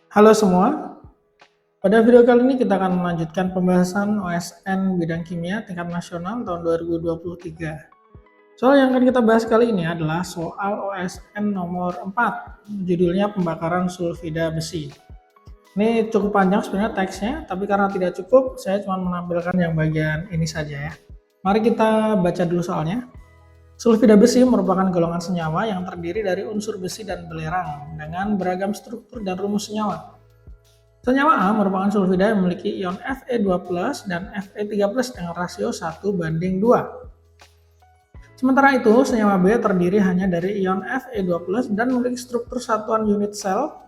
Halo semua, pada video kali ini kita akan melanjutkan pembahasan OSN bidang kimia tingkat nasional tahun 2023. Soal yang akan kita bahas kali ini adalah soal OSN nomor 4, judulnya pembakaran sulfida besi. Ini cukup panjang sebenarnya teksnya, tapi karena tidak cukup, saya cuma menampilkan yang bagian ini saja ya. Mari kita baca dulu soalnya. Sulfida besi merupakan golongan senyawa yang terdiri dari unsur besi dan belerang dengan beragam struktur dan rumus senyawa. Senyawa A merupakan sulfida yang memiliki ion Fe2+ dan Fe3+ dengan rasio 1:2. Sementara itu, senyawa B terdiri hanya dari ion Fe2+ dan memiliki struktur satuan unit sel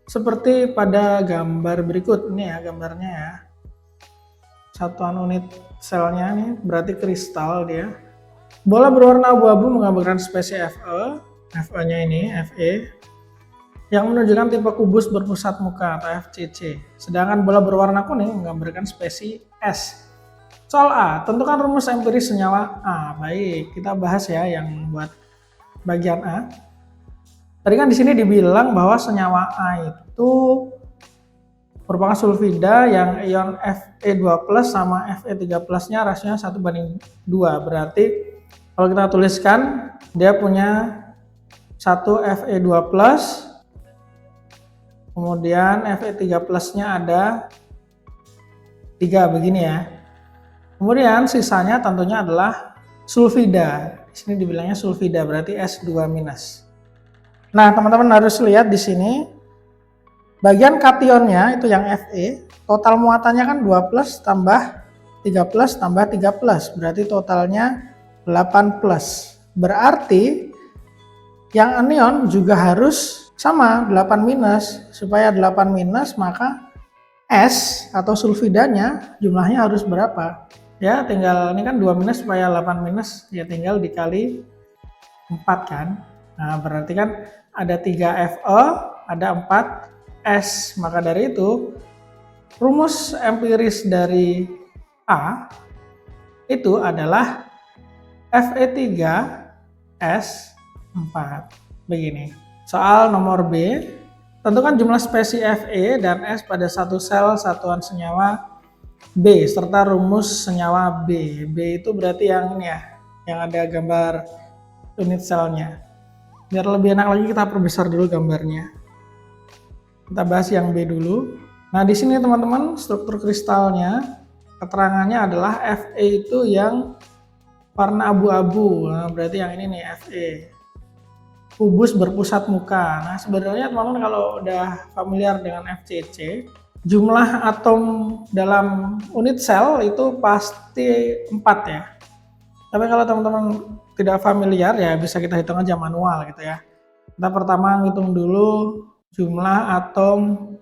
seperti pada gambar berikut. Ini ya gambarnya ya. Satuan unit selnya nih berarti kristal dia. Bola berwarna abu-abu menggambarkan spesies Fe, Fe-nya ini, Fe, yang menunjukkan tipe kubus berpusat muka atau FCC. Sedangkan bola berwarna kuning menggambarkan spesies S. Soal A, tentukan rumus empiris senyawa A. Baik, kita bahas ya yang buat bagian A. Tadi kan di sini dibilang bahwa senyawa A itu merupakan sulfida yang ion Fe2+ sama Fe3+-nya rasionya 1:2. Berarti kalau kita tuliskan dia punya 1 Fe2+, kemudian Fe3+-nya ada 3 begini ya. Kemudian sisanya tentunya adalah sulfida. Di sini dibilangnya sulfida berarti S2-. Nah, teman-teman harus lihat di sini bagian kationnya itu yang Fe, total muatannya kan 2+ tambah 3+ tambah 3+, berarti totalnya 8+. Berarti yang anion juga harus sama 8-, supaya 8- maka S atau sulfidanya jumlahnya harus berapa? Ya tinggal ini kan 2- supaya 8- ya tinggal dikali 4 kan. Nah berarti kan ada 3 Fe, ada 4 S. Maka dari itu rumus empiris dari A itu adalah Fe3S4. Begini. Soal nomor B, tentukan jumlah spesies Fe dan S pada satu sel satuan senyawa B serta rumus senyawa B. B itu berarti yang ini ya, yang ada gambar unit selnya. Biar lebih enak lagi kita perbesar dulu gambarnya. Kita bahas yang B dulu. Nah, di sini teman-teman struktur kristalnya keterangannya adalah Fe itu yang warna abu-abu. Nah, berarti yang ini nih Fe. Kubus berpusat muka. Nah, sebenarnya teman-teman kalau udah familiar dengan FCC, jumlah atom dalam unit sel itu pasti 4 ya. Tapi kalau teman-teman tidak familiar ya bisa kita hitung aja manual gitu ya. Kita pertama ngitung dulu jumlah atom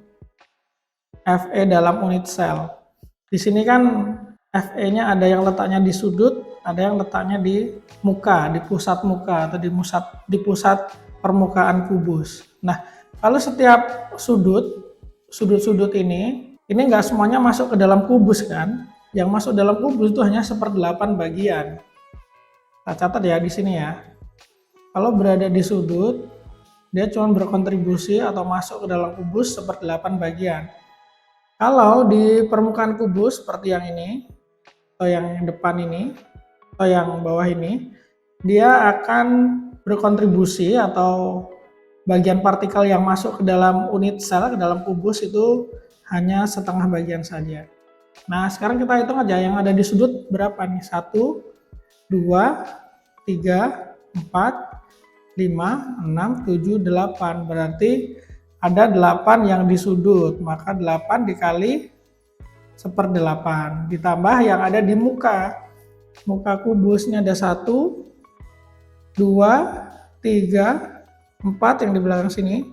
Fe dalam unit sel. Di sini kan Fe-nya ada yang letaknya di sudut, ada yang letaknya di muka, di pusat muka atau di pusat permukaan kubus. Nah, kalau setiap sudut-sudut ini nggak semuanya masuk ke dalam kubus kan? Yang masuk dalam kubus itu hanya 1/8 bagian. Kita catat ya di sini ya. Kalau berada di sudut, dia cuma berkontribusi atau masuk ke dalam kubus 1/8 bagian. Kalau di permukaan kubus seperti yang ini, atau yang depan ini, atau yang bawah ini, dia akan berkontribusi atau bagian partikel yang masuk ke dalam unit sel, ke dalam kubus itu hanya setengah bagian saja. Nah, sekarang kita hitung aja yang ada di sudut berapa nih? 1, 2, 3, 4, 5, 6, 7, 8. Berarti ada 8 yang di sudut, maka 8 dikali 1/8 ditambah yang ada di muka kubus. Ini ada 1, 2, 3, 4 yang di belakang sini,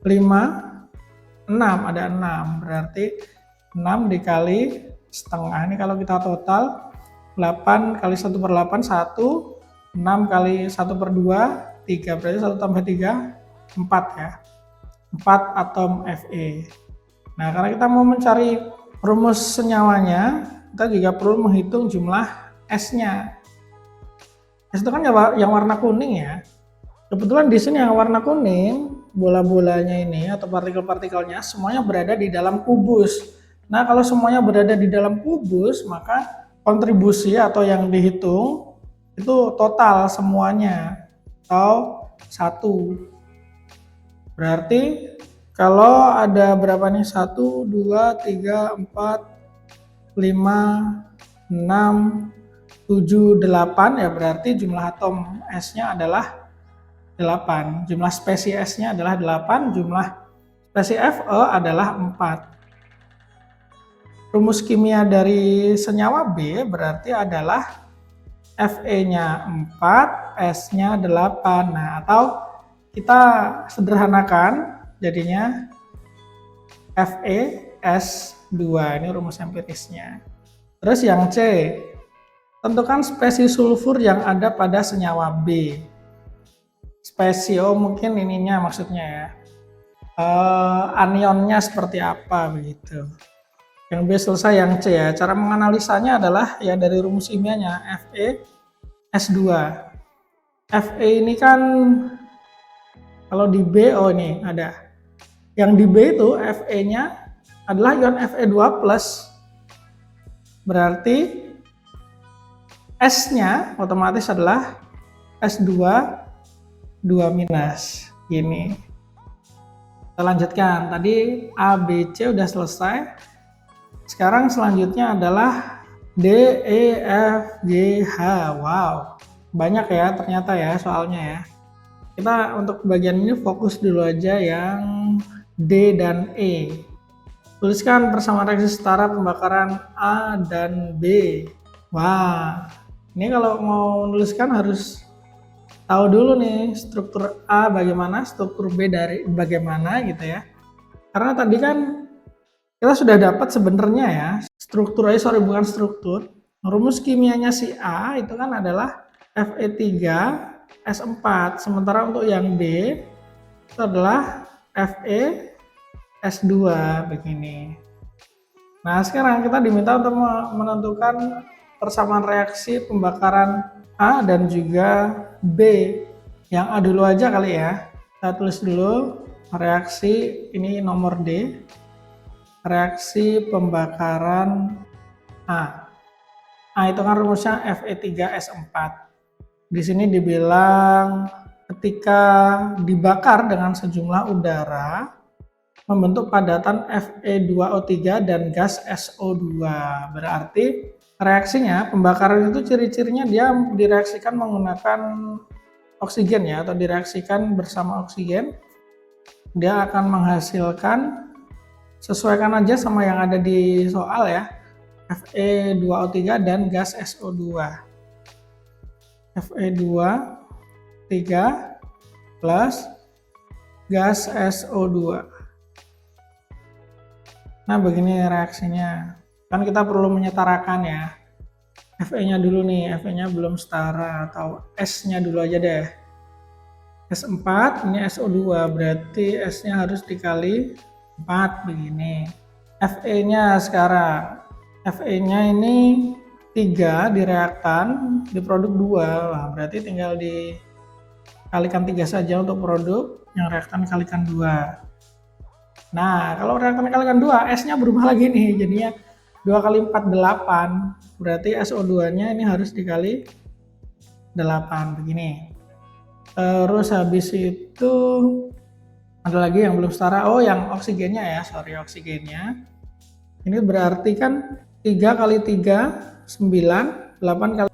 5, 6, ada 6, berarti 6 dikali setengah. Ini kalau kita total 8 kali 1/8 1, 6 kali 1/2 3, berarti 1 tambah 3 4 ya. 4 atom Fe. Nah, karena kita mau mencari rumus senyawanya, kita juga perlu menghitung jumlah S-nya. S itu kan yang warna kuning ya. Kebetulan di sini yang warna kuning bola-bolanya ini atau partikel-partikelnya semuanya berada di dalam kubus. Nah, kalau semuanya berada di dalam kubus, maka kontribusi atau yang dihitung itu total semuanya atau 1. Berarti kalau ada berapa nih? 1, 2, 3, 4, 5, 6, 7, 8 ya, berarti jumlah atom S-nya adalah 8. Jumlah spesies S-nya adalah 8, jumlah spesies Fe adalah 4. Rumus kimia dari senyawa B berarti adalah Fe-nya 4, S-nya 8. Nah, atau kita sederhanakan jadinya FeS2, ini rumus empirisnya. Terus yang C, tentukan spesies sulfur yang ada pada senyawa B. Spesio mungkin ininya maksudnya ya, anionnya seperti apa begitu. Yang B selesai. Yang C ya, cara menganalisanya adalah ya dari rumus kimianya FeS2. Fe ini kan kalau di B, oh ini ada. Yang di B itu Fe-nya adalah ion Fe2+. Berarti S-nya otomatis adalah S2 2-. Gini. Kita lanjutkan. Tadi A, B, C udah selesai. Sekarang selanjutnya adalah D, E, F, G, H. Wow. Banyak ya ternyata ya soalnya ya. Kita untuk bagian ini fokus dulu aja yang D dan E. Tuliskan persamaan reaksi setara pembakaran A dan B. Wah, ini kalau mau nuliskan harus tahu dulu nih struktur A bagaimana, struktur B dari bagaimana gitu ya. Karena tadi kan kita sudah dapat sebenarnya ya struktur, bukan struktur. Rumus kimianya si A itu kan adalah Fe3S4, sementara untuk yang B itu adalah FeS2 begini. Nah, sekarang kita diminta untuk menentukan persamaan reaksi pembakaran A dan juga B. Yang A dulu aja kali ya. Kita tulis dulu reaksi ini nomor D. Reaksi pembakaran A. A itu kan rumusnya Fe3S4. Di sini dibilang ketika dibakar dengan sejumlah udara membentuk padatan Fe2O3 dan gas SO2. Berarti reaksinya, pembakaran itu ciri-cirinya dia direaksikan menggunakan oksigen ya, atau direaksikan bersama oksigen. Dia akan menghasilkan, sesuaikan aja sama yang ada di soal ya, Fe2O3 dan gas SO2. Fe2O3 plus gas SO2. Nah, begini reaksinya. Kan kita perlu menyetarakan ya. Fe-nya dulu nih, Fe-nya belum setara, atau S-nya dulu aja deh. S4, ini SO2, berarti S-nya harus dikali 4 begini. Fe-nya sekarang, Fe-nya ini 3 di reaktan, di produk 2, nah, berarti tinggal dikalikan 3 saja untuk produk, yang reaktan kalikan 2. Nah, kalau reaktan kalikan 2, S-nya berubah lagi nih, jadinya 2 kali 4, 8. Berarti SO2-nya ini harus dikali 8, begini. Terus habis itu, ada lagi yang belum setara. Oh, yang oksigennya ya, oksigennya. Ini berarti kan 3 kali 3, 9, 8 kali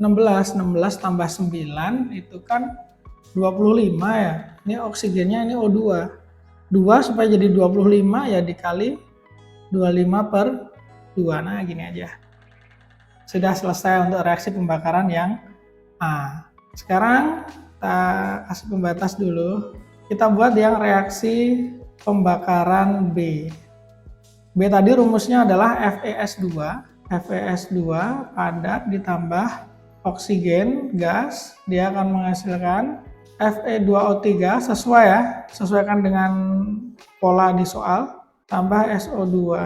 16, 16 tambah 9, itu kan 25 ya. Ini oksigennya, ini O2. 2 supaya jadi 25 ya dikali 25 per 2. Nah, gini aja. Sudah selesai untuk reaksi pembakaran yang A. Sekarang kita kasih pembatas dulu. Kita buat yang reaksi pembakaran B. B tadi rumusnya adalah FeS2. FeS2 padat ditambah oksigen, gas. Dia akan menghasilkan Fe2O3 sesuai ya, sesuaikan dengan pola di soal, tambah SO2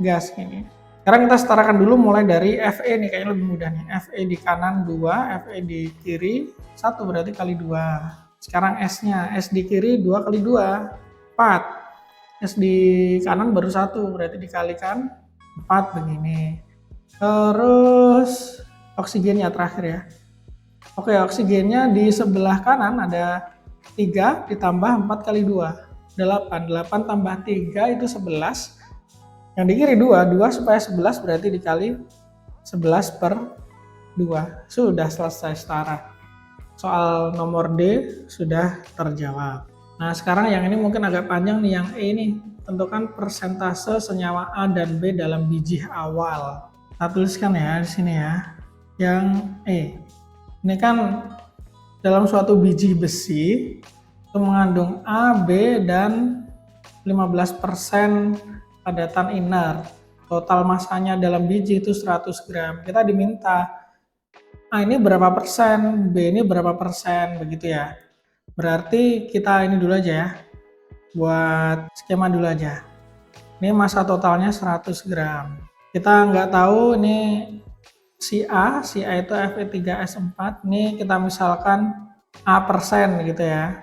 gas ini. Sekarang kita setarakan dulu mulai dari Fe nih, kayaknya lebih mudah nih. Fe di kanan 2, Fe di kiri 1, berarti kali 2. Sekarang S-nya, S di kiri 2 kali 2, 4. S di kanan baru 1, berarti dikalikan 4 begini. Terus oksigennya terakhir ya. Oke, oksigennya di sebelah kanan ada 3 ditambah 4 kali 2, 8. 8 tambah 3 itu 11. Yang di kiri 2, 2 supaya 11 berarti dikali 11 per 2. Sudah selesai setara. Soal nomor D sudah terjawab. Nah, sekarang yang ini mungkin agak panjang nih, yang E ini. Tentukan persentase senyawa A dan B dalam biji awal. Kita tuliskan ya di sini ya. Yang E. Ini kan dalam suatu biji besi itu mengandung A, B, dan 15% padatan inert. Total masanya dalam biji itu 100 gram. Kita diminta A ini berapa persen, B ini berapa persen, begitu ya. Berarti kita ini dulu aja ya, buat skema dulu aja. Ini massa totalnya 100 gram. Kita nggak tahu ini si A itu Fe3S4, ini kita misalkan A persen gitu ya.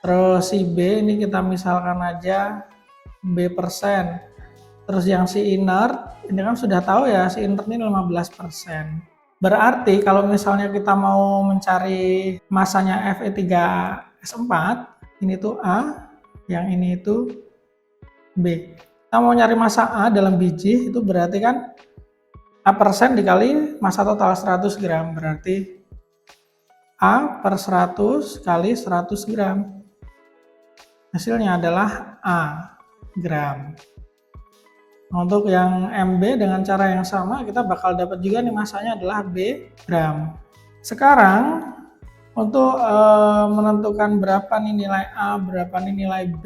Terus si B ini kita misalkan aja B persen. Terus yang si inert, ini kan sudah tahu ya, si inert ini 15%. Berarti kalau misalnya kita mau mencari masanya Fe3S4, ini tuh A, yang ini itu B. Kita mau nyari massa A dalam biji, itu berarti kan A persen dikali massa total 100 gram, berarti A per 100 kali 100 gram. Hasilnya adalah A gram. Untuk yang MB dengan cara yang sama kita bakal dapat juga nih masanya adalah B gram. Sekarang untuk menentukan berapa nih nilai A, berapa nih nilai B,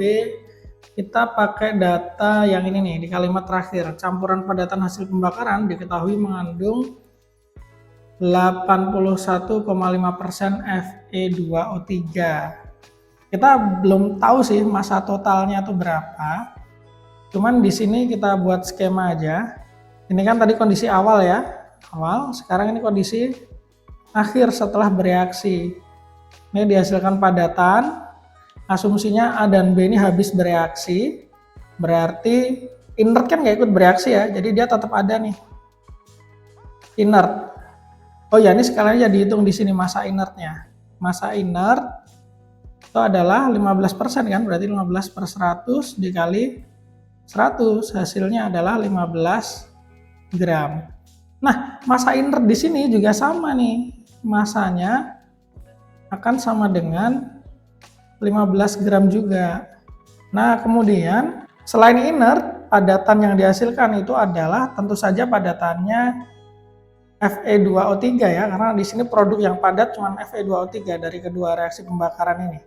kita pakai data yang ini nih di kalimat terakhir. Campuran padatan hasil pembakaran diketahui mengandung 81,5% Fe2O3. Kita belum tahu sih massa totalnya itu berapa. Cuman di sini kita buat skema aja. Ini kan tadi kondisi awal ya, awal. Sekarang ini kondisi akhir setelah bereaksi. Ini dihasilkan padatan. Asumsinya A dan B ini habis bereaksi, berarti inert kan nggak ikut bereaksi ya, jadi dia tetap ada nih inert. Oh ya, ini sekalian aja dihitung di sini massa inertnya. Massa inert itu adalah 15% kan, berarti 15 per 100 dikali 100, hasilnya adalah 15 gram. Nah, massa inert di sini juga sama nih, massanya akan sama dengan 15 gram juga. Nah, kemudian selain inert, padatan yang dihasilkan itu adalah tentu saja padatannya Fe2O3 ya, karena di sini produk yang padat cuma Fe2O3 dari kedua reaksi pembakaran ini.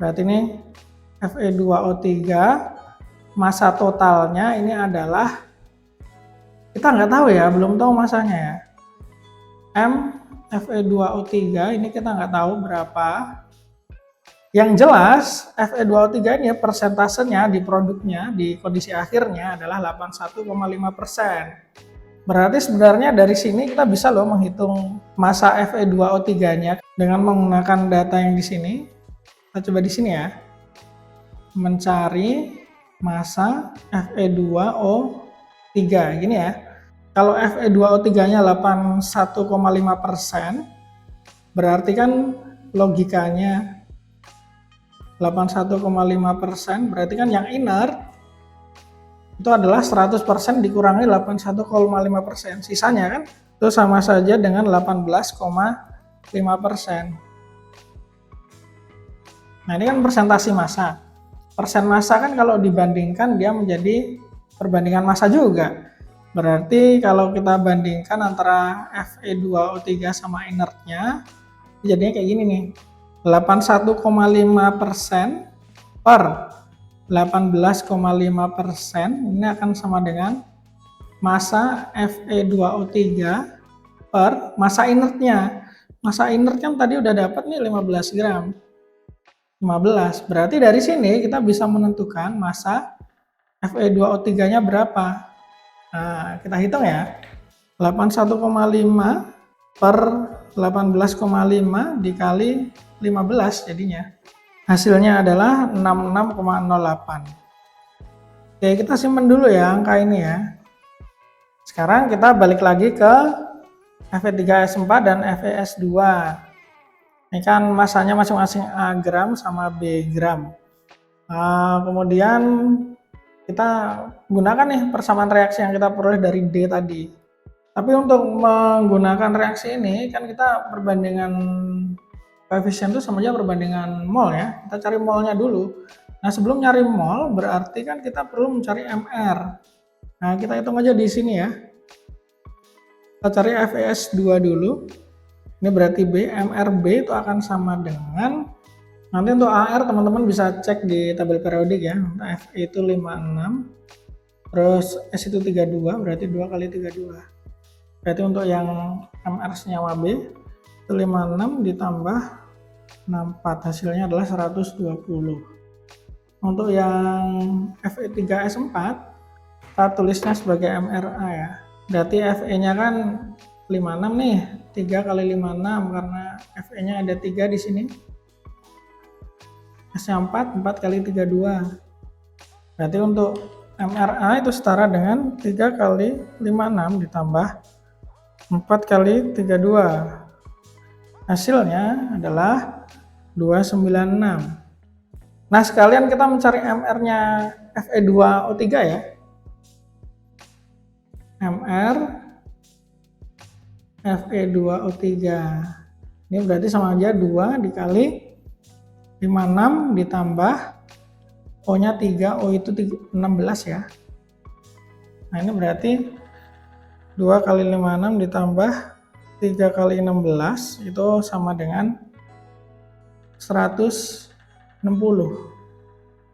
Berarti ini Fe2O3, massa totalnya ini adalah, kita nggak tahu ya, belum tahu massanya ya. M Fe2O3 ini kita nggak tahu berapa. Yang jelas Fe2O3 ini persentasenya di produknya di kondisi akhirnya adalah 81,5%. Berarti sebenarnya dari sini kita bisa loh menghitung massa Fe2O3-nya dengan menggunakan data yang di sini. Kita coba di sini ya. Mencari massa Fe2O3 gini ya. Kalau Fe2O3-nya 81,5%, berarti kan logikanya 81,5%, berarti kan yang inert itu adalah 100% dikurangi 81,5%, sisanya kan itu sama saja dengan 18,5%. Nah, ini kan persentase massa. Persen massa kan kalau dibandingkan dia menjadi perbandingan massa juga. Berarti kalau kita bandingkan antara Fe2O3 sama inertnya, jadinya kayak gini nih. 81,5% per 18,5% ini akan sama dengan massa Fe2O3 per massa inertnya. Massa inert kan tadi udah dapat nih 15 gram. 15, berarti dari sini kita bisa menentukan massa Fe2O3-nya berapa. Nah, kita hitung ya. 81,5 per 18,5 dikali 15 jadinya. Hasilnya adalah 66,08. Oke, kita simpan dulu ya angka ini ya. Sekarang kita balik lagi ke Fe3S4 dan FeS2. Ini kan masanya masing-masing A gram sama B gram. Kemudian kita gunakan nih persamaan reaksi yang kita peroleh dari D tadi. Tapi untuk menggunakan reaksi ini kan kita perbandingan koefisien itu sama aja perbandingan mol ya. Kita cari molnya dulu. Nah, sebelum nyari mol berarti kan kita perlu mencari MR. Nah, kita hitung aja di sini ya. Kita cari FeS2 dulu. Ini berarti B, MRB itu akan sama dengan, nanti untuk AR teman-teman bisa cek di tabel periodik ya. Fe itu 56, terus S itu 32, berarti 2 kali 32. Berarti untuk yang MR senyawa B itu 56 ditambah 64, hasilnya adalah 120. Untuk yang Fe3S4 kita tulisnya sebagai MRA ya. Berarti Fe-nya kan 56 nih, 3 kali 56 karena Fe-nya ada 3 di sini. S-nya 4 kali 32. Berarti untuk MRA itu setara dengan 3 kali 56 ditambah 4 kali 32. Hasilnya adalah 296. Nah, sekalian kita mencari MR-nya Fe2O3 ya. MR Fe2O3. Ini berarti sama aja 2 dikali 56 ditambah O-nya 3, O itu 16 ya. Nah, ini berarti 2 kali 56 ditambah 3 kali 16 itu sama dengan 160.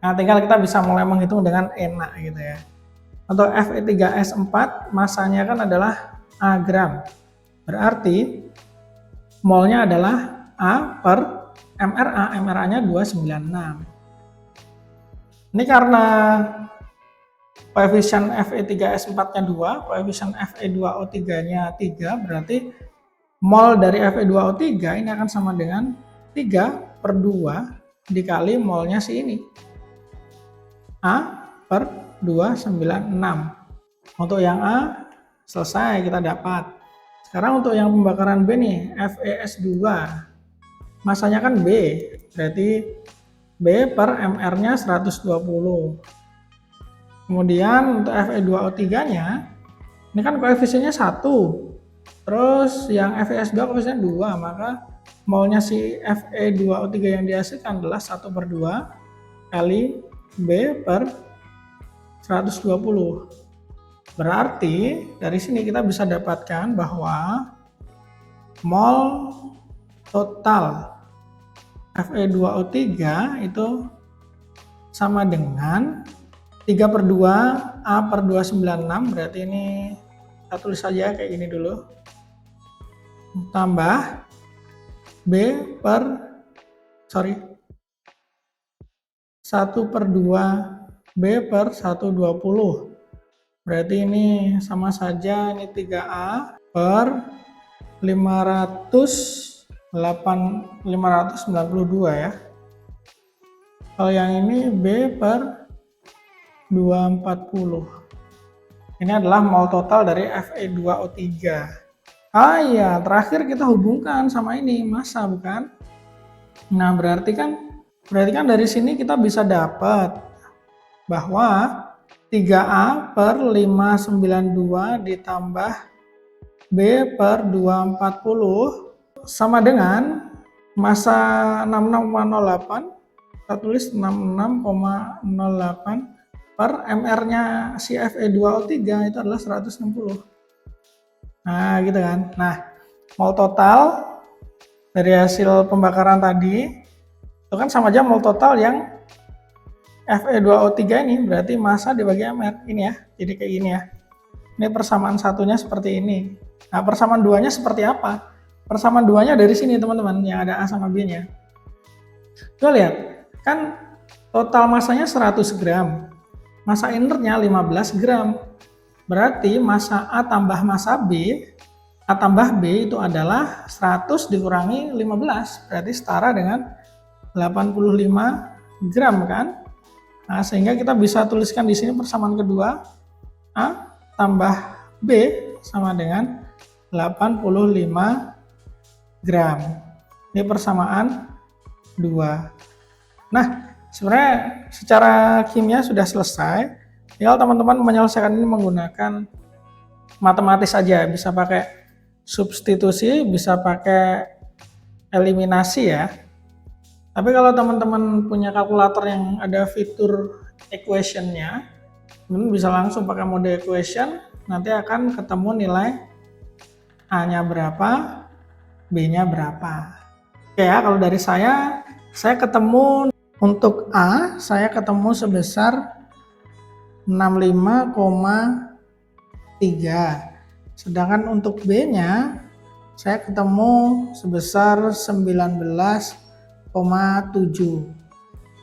Nah, tinggal kita bisa mulai menghitung dengan enak gitu ya. Untuk Fe3S4 masanya kan adalah A gram. Berarti molnya adalah A per MRA. MRA-nya 296. Ini karena koefisien Fe3S4-nya 2, koefisien Fe2O3-nya 3, berarti mol dari Fe2O3 ini akan sama dengan 3 per 2 dikali molnya si ini. A per 296. Untuk yang A selesai kita dapat. Sekarang untuk yang pembakaran B nih, FeS2. Masanya kan B, berarti B per MR-nya 120. Kemudian untuk Fe2O3-nya, ini kan koefisiennya 1. Terus yang FeS2 koefisiennya 2, maka molnya si Fe2O3 yang dihasilkan adalah 1 per 2 kali B per 120. Berarti dari sini kita bisa dapatkan bahwa mol total Fe2O3 itu sama dengan 3 per 2 A per 296, berarti ini kita tulis saja kayak gini dulu, tambah B per 1 per 2 B per 120. Berarti ini sama saja, ini 3A per 592 ya. Kalau yang ini B per 240. Ini adalah mol total dari Fe2O3. Iya, terakhir kita hubungkan sama ini massa, bukan? Nah, berarti kan dari sini kita bisa dapat bahwa 3A per 592 ditambah B per 240 sama dengan massa 66,08. Kita tulis 66,08 per MR-nya si Fe2O3 itu adalah 160. Nah, gitu kan. Nah, mol total dari hasil pembakaran tadi itu kan sama aja mol total yang Fe2O3 ini, berarti massa dibagi MR ini ya. Jadi kayak gini ya. Ini persamaan satunya seperti ini. Nah, persamaan duanya seperti apa? Persamaan duanya dari sini teman-teman, yang ada A sama B-nya. Coba lihat, kan total massanya 100 gram. Massa inertnya 15 gram. Berarti massa A tambah massa B A tambah B itu adalah 100 dikurangi 15, berarti setara dengan 85 gram kan? Nah, sehingga kita bisa tuliskan di sini persamaan kedua, A tambah B sama dengan 85 gram. Ini persamaan 2. Nah, sebenarnya secara kimia sudah selesai. Tinggal teman-teman menyelesaikan ini menggunakan matematis saja, bisa pakai substitusi, bisa pakai eliminasi ya. Tapi kalau teman-teman punya kalkulator yang ada fitur equation-nya, teman bisa langsung pakai mode equation, nanti akan ketemu nilai A-nya berapa, B-nya berapa. Oke ya, kalau dari saya ketemu untuk A, saya ketemu sebesar 65,3. Sedangkan untuk B-nya saya ketemu sebesar 19,7.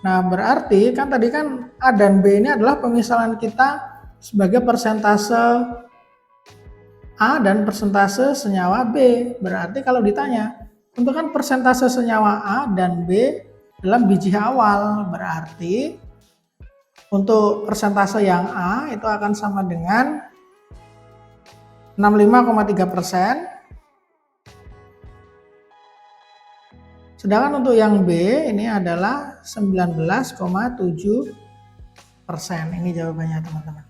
Nah, berarti kan tadi kan A dan B ini adalah pemisahan kita sebagai persentase A dan persentase senyawa B. Berarti kalau ditanya, tentukan persentase senyawa A dan B dalam biji awal. Berarti untuk persentase yang A itu akan sama dengan 65,3%. Sedangkan untuk yang B ini adalah 19,7%. Ini jawabannya teman-teman.